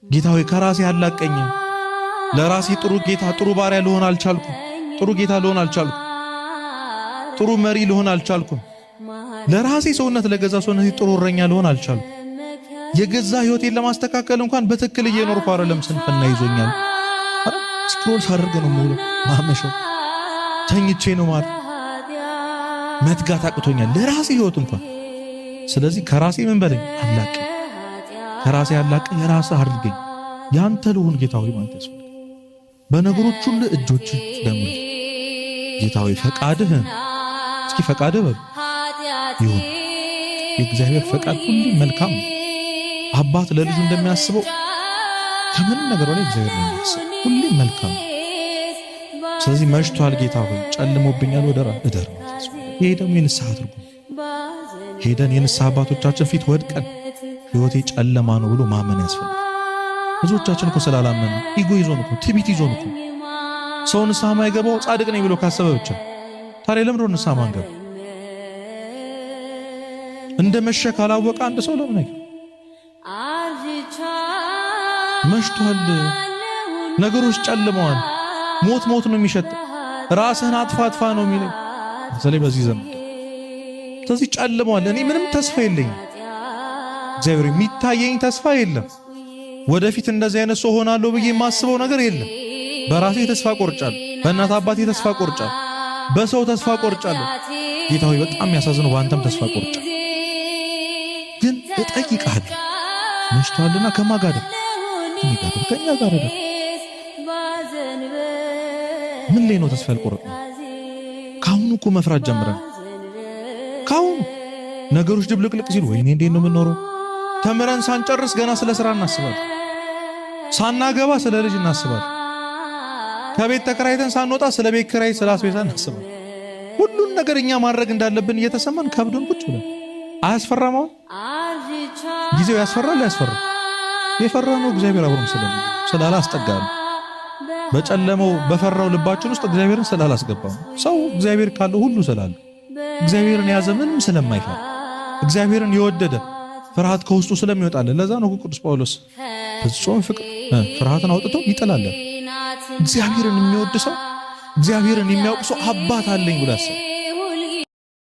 ጌታዬ ከራሴ አላቀኝ ለራሴ ጥሩ ጌታ ጥሩ ባሪያ ልሆን አልቻልኩም ጥሩ ጌታ ልሆን አልቻልኩም ጥሩ መሪ ልሆን አልቻልኩም ለራሴ ሰውነት ለገዛ ሰውነት ጥሩ እረኛ ልሆን አልቻልኩም የገዛ ህይወቴን ለማስተካከል እንኳን በትክክል እየኖርኩ አይደለም ስንፍና ይዞኛል ስክሮል ሳደርግ ነው ሙሉ ማመሸው ተኝቼ ነው ማለት መትጋት አቅቶኛል ለራሴ ህይወት እንኳን ስለዚህ ከራሴ ምን በለኝ አላቀ ከራሴ አላቀ የራስህ አድርገኝ ያንተ ልሁን ጌታዬ ማለት ነው በነገሮች ሁሉ እጆች ደሙ ጌታዬ ፈቃድህ እስኪ ፈቃድህ ይሁን የእግዚአብሔር ፈቃድ ሁሉ መልካም አባት ለልጁ እንደሚያስበው ከምን ነገር ላይ እግዚአብሔር ነው የሚያስበው ሁሉ መልካም ስለዚህ መሽቷል ጌታዬ ጨልሞብኛል ወደራ እደር ይሄ ደግሞ የንስሐ ትርጉም ሄደን የንስሐ አባቶቻችን ፊት ወድቀን ህይወቴ ጨለማ ነው ብሎ ማመን ያስፈልጋል ብዙዎቻችን እኮ ስላላመን ኢጎ ይዞን እኮ ትዕቢት ይዞን እኮ ሰው ንስሐ ማይገባው ጻድቅ ነኝ ብሎ ካሰበ ብቻ ታዲያ ለምን ነው ንስሐ ማንገባ እንደ መሸ ካላወቀ አንድ ሰው ለምን አይገባ መሽቷል ነገሮች ጨልመዋል ሞት ነው የሚሸጥ ራስህን አጥፋ ነው የሚለው ስለዚህ በዚህ ዘመን ስለዚህ ጨልመዋል እኔ ምንም ተስፋ የለኝም እግዚአብሔር የሚታየኝ ተስፋ የለም ወደፊት እንደዚህ አይነት ሰው ሆናለሁ ብዬ የማስበው ነገር የለም በራሴ ተስፋ ቆርጫለሁ በእናት አባቴ ተስፋ ቆርጫለሁ በሰው ተስፋ ቆርጫለሁ ጌታዬ በጣም ያሳዝነው በአንተም ተስፋ ቆርጫለሁ ግን እጠይቅሃለሁ መሽቷልና ከማጋደ ከኛ ጋር አይደል ምን ላይ ነው ተስፋ ያልቆረጥነው ካሁኑ እኮ መፍራት ጀምረን ካሁኑ ነገሮች ድብልቅልቅ ሲሉ ወይኔ እንዴት ነው የምንኖረው ተምረን ሳንጨርስ ገና ስለ ስራ እናስባለን ሳናገባ ስለ ልጅ እናስባለን ከቤት ተከራይተን ሳንወጣ ስለ ቤት ኪራይ ስለ አስቤዛ እናስባለን ሁሉን ነገር እኛ ማድረግ እንዳለብን እየተሰማን ከብዶን ቁጭ ብለን አያስፈራም ጊዜው ያስፈራል የፈራነው እግዚአብሔር አብሮን ስላላስጠጋን በጨለመው በፈራው ልባችን ውስጥ እግዚአብሔርን ስላላስገባው ሰው እግዚአብሔር ካለው ሁሉ ስላለ እግዚአብሔርን ያዘ ምንም ስለማይፈራ እግዚአብሔርን የወደደ ፍርሃት ከውስጡ ስለሚወጣለ ለዛ ነው ቅዱስ ጳውሎስ ፍጹም ፍቅር ፍርሃትን አውጥቶ ይጠላል እግዚአብሔርን የሚወድ ሰው እግዚአብሔርን የሚያውቅ ሰው አባት አለኝ ብሎ ያስባል